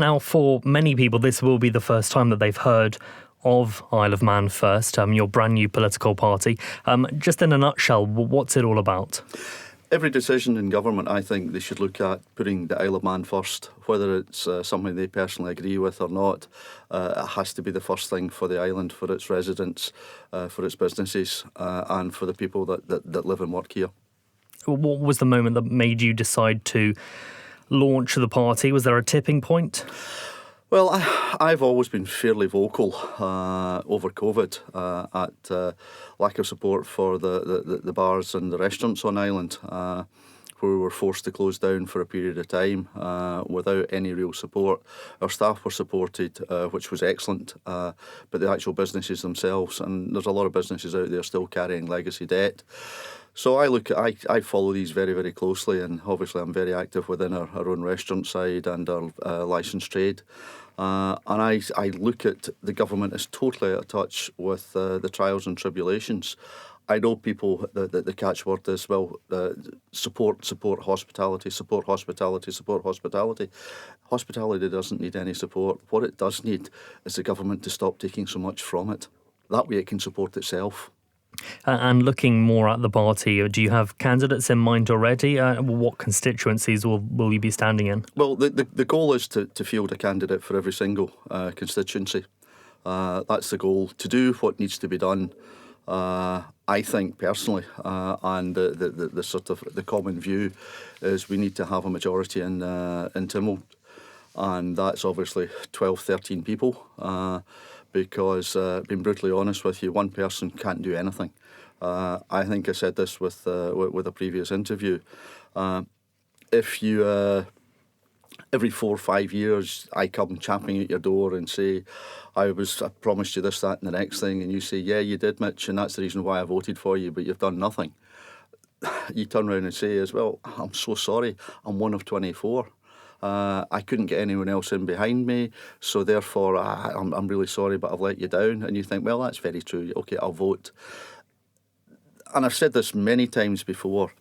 Now, for many people, this will be the first time that they've heard of Isle of Man First, your brand new political party. Just in a nutshell, what's it all about? Every decision in government, I think they should look at putting the Isle of Man first, whether it's something they personally agree with or not. It has to be the first thing for the island, for its residents, for its businesses, and for the people that live and work here. What was the moment that made you decide to launch the party? Was there a tipping point? Well, I've always been fairly vocal over COVID at lack of support for the bars and the restaurants on island, where we were forced to close down for a period of time without any real support. Our staff were supported, which was excellent, but the actual businesses themselves, and there's a lot of businesses out there still carrying legacy debt. So I follow these very, very closely, and obviously I'm very active within our own restaurant side and our licensed trade. And I look at the government as totally out of touch with the trials and tribulations. I know people, the catchword is, well, support hospitality, support hospitality, support hospitality. Hospitality doesn't need any support. What it does need is the government to stop taking so much from it. That way it can support itself. And looking more at the party, do you have candidates in mind already? What constituencies will you be standing in? Well, the goal is to field a candidate for every single constituency. That's the goal, to do what needs to be done. I think personally, and the sort of the common view is we need to have a majority in Tynwald, and that's obviously 12, 13 people. Because, being brutally honest with you, one person can't do anything. I think I said this with a previous interview. If you every 4 or 5 years I come champing at your door and say, I promised you this, that and the next thing, and you say, yeah, you did, Mitch, and that's the reason why I voted for you, but you've done nothing. You turn around and say as well, I'm so sorry, I'm one of 24. I couldn't get anyone else in behind me, so therefore I'm really sorry, but I've let you down. And you think, well, that's very true. Okay, I'll vote. And I've said this many times before.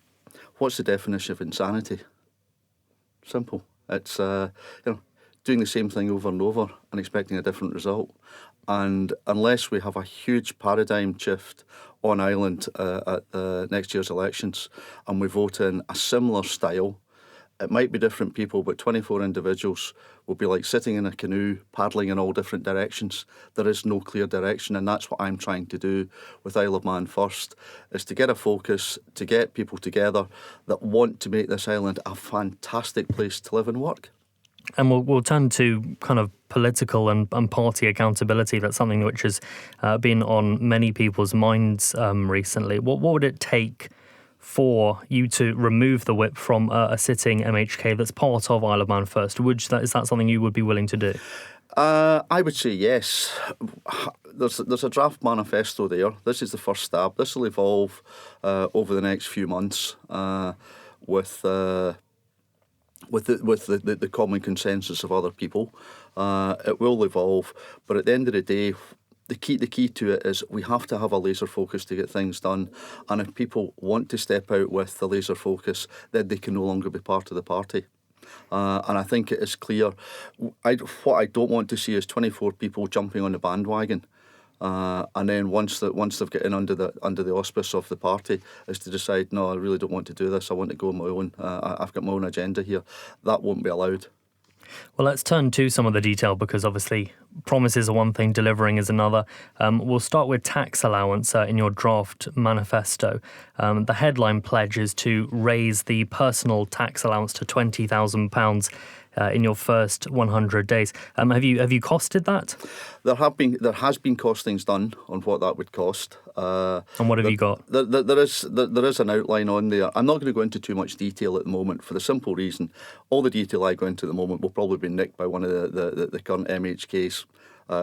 What's the definition of insanity? Simple. It's doing the same thing over and over and expecting a different result. And unless we have a huge paradigm shift on island at next year's elections, and we vote in a similar style, it might be different people, but 24 individuals will be like sitting in a canoe, paddling in all different directions. There is no clear direction, and that's what I'm trying to do with Isle of Man First, is to get a focus, to get people together that want to make this island a fantastic place to live and work. And we'll turn to kind of political and party accountability. That's something which has been on many people's minds recently. What would it take for you to remove the whip from a sitting MHK that's part of Isle of Man First? Is that something you would be willing to do? I would say yes. There's a draft manifesto there. This is the first stab. This will evolve over the next few months with the common consensus of other people. It will evolve, but at the end of the day, the key to it is we have to have a laser focus to get things done. And if people want to step out with the laser focus, then they can no longer be part of the party. And I think it is clear. What I don't want to see is 24 people jumping on the bandwagon. And then once they've got in under the auspice of the party, is to decide, no, I really don't want to do this. I want to go on my own. I've got my own agenda here. That won't be allowed. Well, let's turn to some of the detail, because obviously promises are one thing, delivering is another. We'll start with tax allowance in your draft manifesto. The headline pledge is to raise the personal tax allowance to £20,000 in your first 100 days. Have you costed that? There has been costings done on what that would cost. And what have you got? There is an outline on there. I'm not going to go into too much detail at the moment, for the simple reason all the detail I go into at the moment will probably be nicked by one of the current MHKs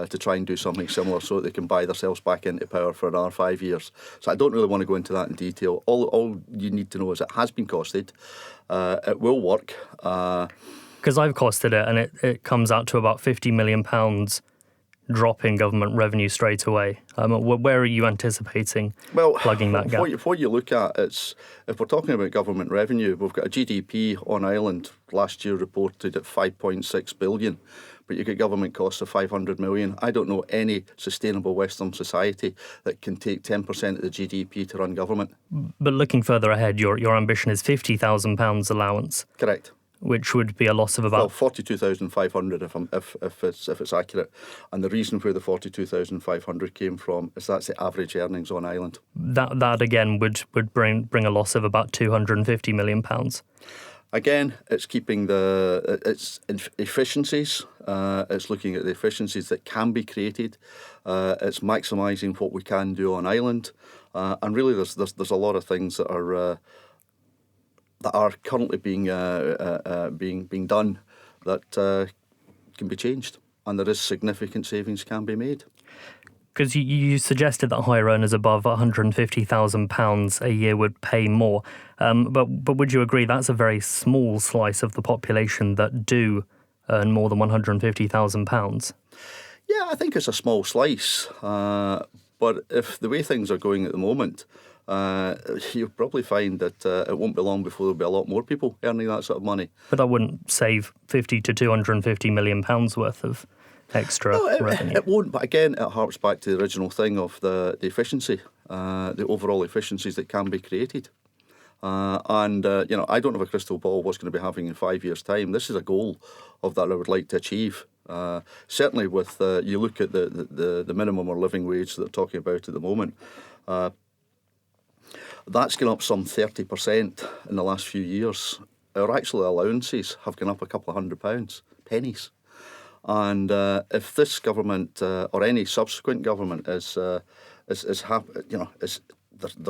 to try and do something similar so that they can buy themselves back into power for another 5 years. So I don't really want to go into that in detail. All you need to know is it has been costed. It will work. Because I've costed it, and it comes out to about £50 million drop in government revenue straight away. Where are you anticipating plugging that gap? What you look at, if we're talking about government revenue, we've got a GDP on Ireland last year reported at 5.6 billion, but you get government costs of 500 million. I don't know any sustainable Western society that can take 10% of the GDP to run government. But looking further ahead, your ambition is £50,000 allowance. Correct. Which would be a loss of about 42,500 if it's accurate. And the reason where the 42,500 came from is that's the average earnings on Ireland. That again would bring a loss of about £250 million. Again, it's keeping it's efficiencies. It's looking at the efficiencies that can be created. It's maximising what we can do on Ireland. And really, there's a lot of things that are currently being done that can be changed, and there is significant savings can be made. Because you suggested that higher earners above £150,000 a year would pay more, but would you agree that's a very small slice of the population that do earn more than £150,000? Yeah, I think it's a small slice, but if the way things are going at the moment, you'll probably find that it won't be long before there'll be a lot more people earning that sort of money. But that wouldn't save £50 to £250 million worth of extra revenue. It won't, but again, it harps back to the original thing of the efficiency, the overall efficiencies that can be created. I don't have a crystal ball what's going to be happening in 5 years' time. This is a goal of that I would like to achieve. Certainly with, you look at the minimum or living wage that they're talking about at the moment, that's gone up some 30% in the last few years. Our actual allowances have gone up a couple of £100, pennies. And if this government or any subsequent government they're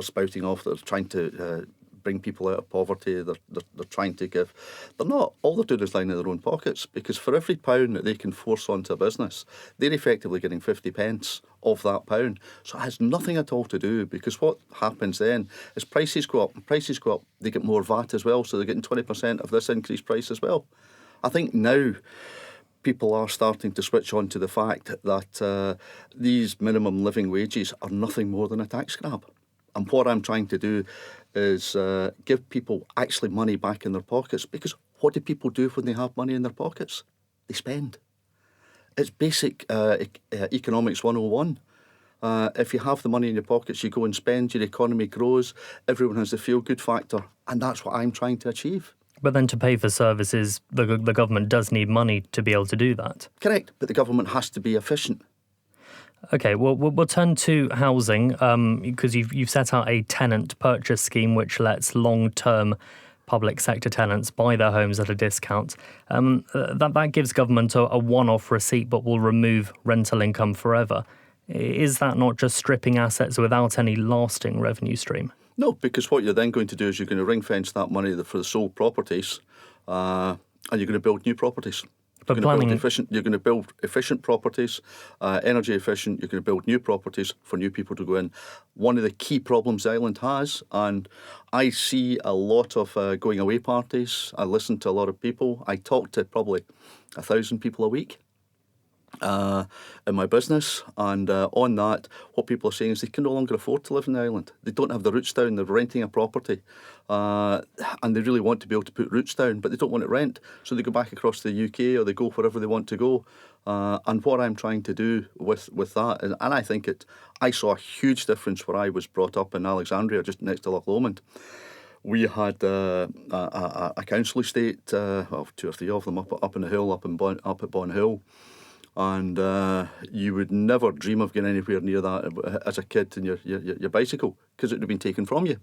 spouting off, they're trying to bring people out of poverty, they're trying to give. They're not. All they're doing is lining their own pockets, because for every pound that they can force onto a business, they're effectively getting 50 pence of that pound. So it has nothing at all to do, because what happens then is prices go up. Prices go up, they get more VAT as well, so they're getting 20% of this increased price as well. I think now people are starting to switch on to the fact that these minimum living wages are nothing more than a tax grab. And what I'm trying to do is give people actually money back in their pockets, because what do people do when they have money in their pockets? They spend. It's basic economics 101. If you have the money in your pockets, you go and spend, your economy grows, everyone has the feel-good factor, and that's what I'm trying to achieve. But then to pay for services, the government does need money to be able to do that. Correct, but the government has to be efficient. Okay, well, we'll turn to housing, because you've set out a tenant purchase scheme which lets long-term public sector tenants buy their homes at a discount. That gives government a one-off receipt but will remove rental income forever. Is that not just stripping assets without any lasting revenue stream? No, because what you're then going to do is you're going to ring-fence that money for the sold properties, and you're going to build new properties. You're going to build efficient properties, energy efficient. You're going to build new properties for new people to go in. One of the key problems Ireland has, and I see a lot of going away parties. I listen to a lot of people. I talk to probably 1,000 people a week in my business, and on that, what people are saying is they can no longer afford to live in Ireland. They don't have the roots down. They're renting a property, and they really want to be able to put roots down, but they don't want to rent, so they go back across the UK or they go wherever they want to go. And what I'm trying to do with that, and I think I saw a huge difference where I was brought up in Alexandria, just next to Loch Lomond. We had a council estate, 2 or 3 of them up in the hill, up at Bon Hill. And you would never dream of getting anywhere near that as a kid in your bicycle, because it would have been taken from you.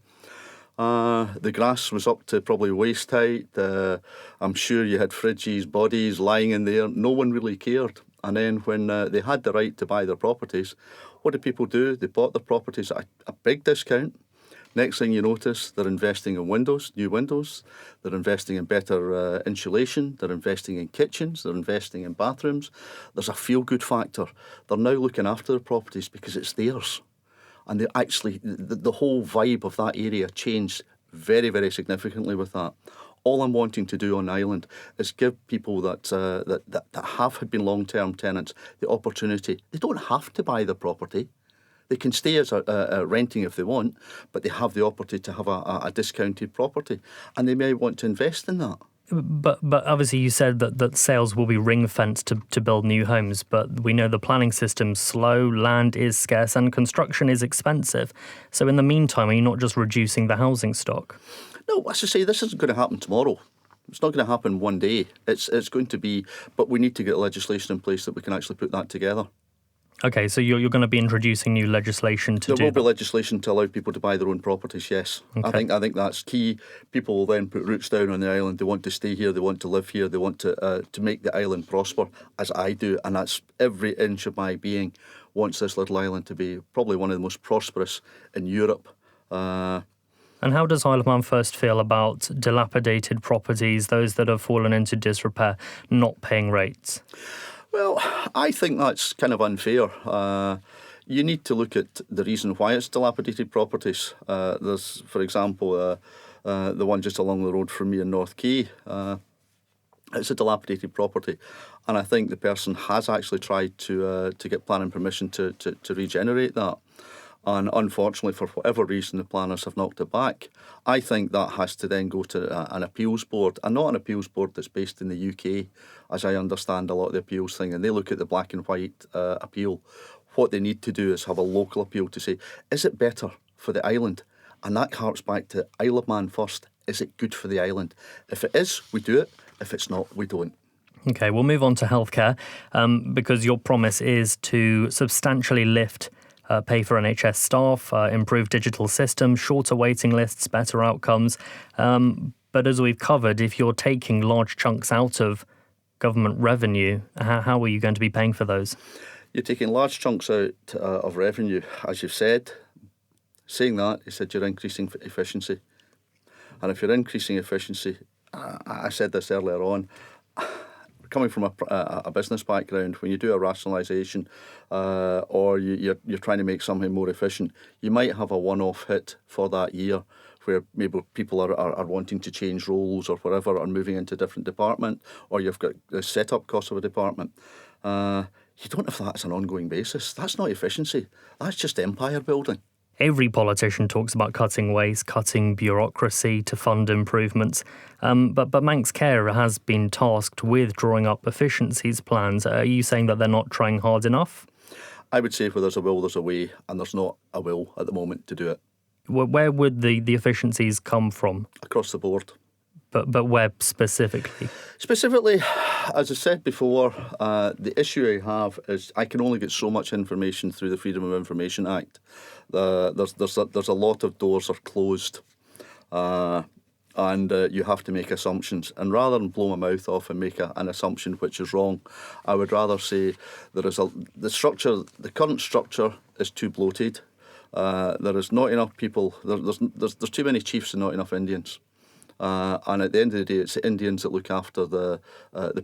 The grass was up to probably waist height. I'm sure you had fridges, bodies lying in there. No one really cared. And then when they had the right to buy their properties, what did people do? They bought their properties at a big discount. Next thing you notice, they're investing in windows, new windows. They're investing in better insulation. They're investing in kitchens. They're investing in bathrooms. There's a feel-good factor. They're now looking after their properties because it's theirs. And they actually, the whole vibe of that area changed very, very significantly with that. All I'm wanting to do on the island is give people that have been long-term tenants the opportunity. They don't have to buy the property. They can stay as renting if they want, but they have the opportunity to have a discounted property, and they may want to invest in that. But obviously you said that sales will be ring-fenced to build new homes, but we know the planning system's slow, land is scarce, and construction is expensive. So in the meantime, are you not just reducing the housing stock? No, as I say, this isn't going to happen tomorrow. It's not going to happen one day. It's going to be, but we need to get legislation in place that we can actually put that together. Okay, so you're going to be introducing new legislation to do that? There will be legislation to allow people to buy their own properties, yes. Okay. I think that's key. People will then put roots down on the island. They want to stay here, they want to live here, they want to make the island prosper, as I do, and that's every inch of my being wants this little island to be probably one of the most prosperous in Europe. And how does Isle of Man first feel about dilapidated properties, those that have fallen into disrepair, not paying rates? Well, I think that's kind of unfair. You need to look at the reason why it's dilapidated properties. There's, for example, the one just along the road from me in North Quay. It's a dilapidated property, and I think the person has actually tried to get planning permission to regenerate that. And unfortunately, for whatever reason, the planners have knocked it back. I think that has to then go to an appeals board, and not an appeals board that's based in the UK, as I understand a lot of the appeals thing. And they look at the black and white appeal. What they need to do is have a local appeal to say, is it better for the island? And that harks back to Isle of Man first. Is it good for the island? If it is, we do it. If it's not, we don't. Okay, we'll move on to healthcare, because your promise is to substantially lift pay for NHS staff, improve digital systems, shorter waiting lists, better outcomes. But as we've covered, if you're taking large chunks out of government revenue, how are you going to be paying for those? You're taking large chunks out of revenue, as you've said. Saying that, you said you're increasing efficiency. And if you're increasing efficiency, I said this earlier on, coming from a business background, when you do a rationalisation or you're trying to make something more efficient, you might have a one-off hit for that year where maybe people are wanting to change roles or whatever, or moving into a different department, or you've got the set-up cost of a department. You don't have that as an ongoing basis. That's not efficiency. That's just empire building. Every politician talks about cutting waste, cutting bureaucracy to fund improvements. But Manx Care has been tasked with drawing up efficiencies plans. Are you saying that they're not trying hard enough? I would say where there's a will, there's a way, and there's not a will at the moment to do it. Where would the efficiencies come from? Across the board. But where specifically? Specifically, as I said before, the issue I have is I can only get so much information through the Freedom of Information Act. There's a lot of doors are closed, and you have to make assumptions. And rather than blow my mouth off and make an assumption which is wrong, I would rather say the current structure is too bloated. There is not enough people. There's too many chiefs and not enough Indians. And at the end of the day, it's the Indians that look after the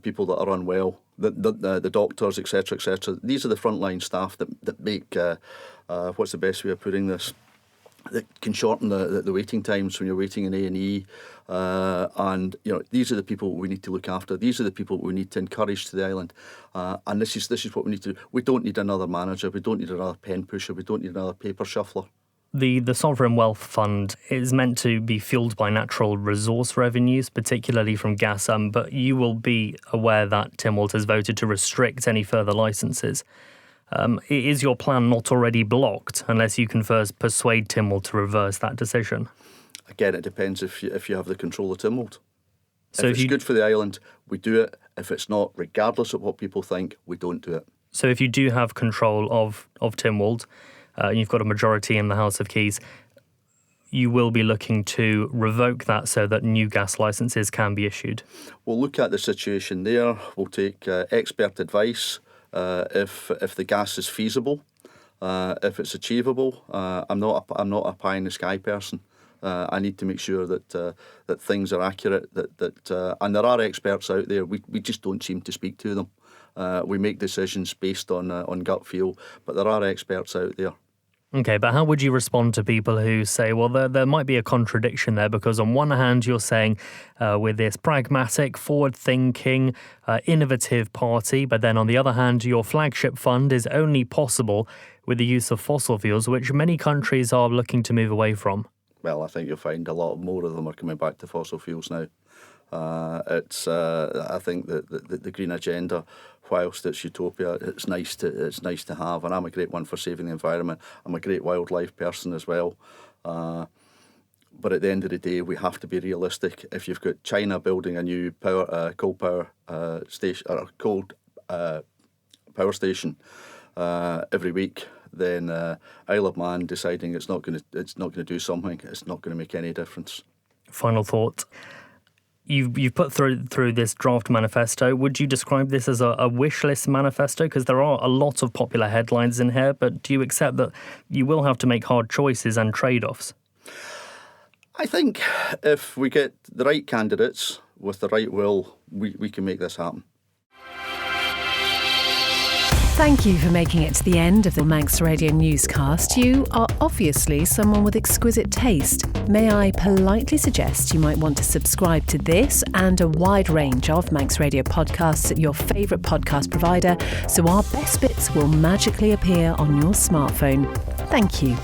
people that are unwell, the doctors, etc., etc. These are the frontline staff that make what's the best way of putting this? That can shorten the waiting times when you're waiting in A&E, and these are the people we need to look after. These are the people we need to encourage to the island, and this is what we need to do. We don't need another manager. We don't need another pen pusher. We don't need another paper shuffler. The Sovereign Wealth Fund is meant to be fueled by natural resource revenues, particularly from gas, but you will be aware that Tynwald has voted to restrict any further licences. Is your plan not already blocked unless you can first persuade Tynwald to reverse that decision? Again, it depends if you have the control of Tynwald. So if it's good for the island, we do it. If it's not, regardless of what people think, we don't do it. So if you do have control of Tynwald, you've got a majority in the House of Keys, you will be looking to revoke that so that new gas licences can be issued? We'll look at the situation there. We'll take expert advice if the gas is feasible, if it's achievable. I'm not a pie in the sky person. I need to make sure that things are accurate. And there are experts out there. We just don't seem to speak to them. We make decisions based on gut feel, but there are experts out there. Okay, but how would you respond to people who say, well, there might be a contradiction there, because on one hand, you're saying we're this pragmatic, forward-thinking, innovative party, but then on the other hand, your flagship fund is only possible with the use of fossil fuels, which many countries are looking to move away from? Well, I think you'll find a lot more of them are coming back to fossil fuels now. I think that the green agenda, whilst it's utopia, it's nice to have, and I'm a great one for saving the environment. I'm a great wildlife person as well. But at the end of the day, we have to be realistic. If you've got China building a new coal power station or power station every week, then Isle of Man deciding it's not going to do something, it's not going to make any difference. Final thought. You've put through this draft manifesto. Would you describe this as a wish list manifesto? Because there are a lot of popular headlines in here, but do you accept that you will have to make hard choices and trade-offs? I think if we get the right candidates with the right will, we can make this happen. Thank you for making it to the end of the Manx Radio newscast. You are obviously someone with exquisite taste. May I politely suggest you might want to subscribe to this and a wide range of Manx Radio podcasts at your favourite podcast provider, so our best bits will magically appear on your smartphone. Thank you.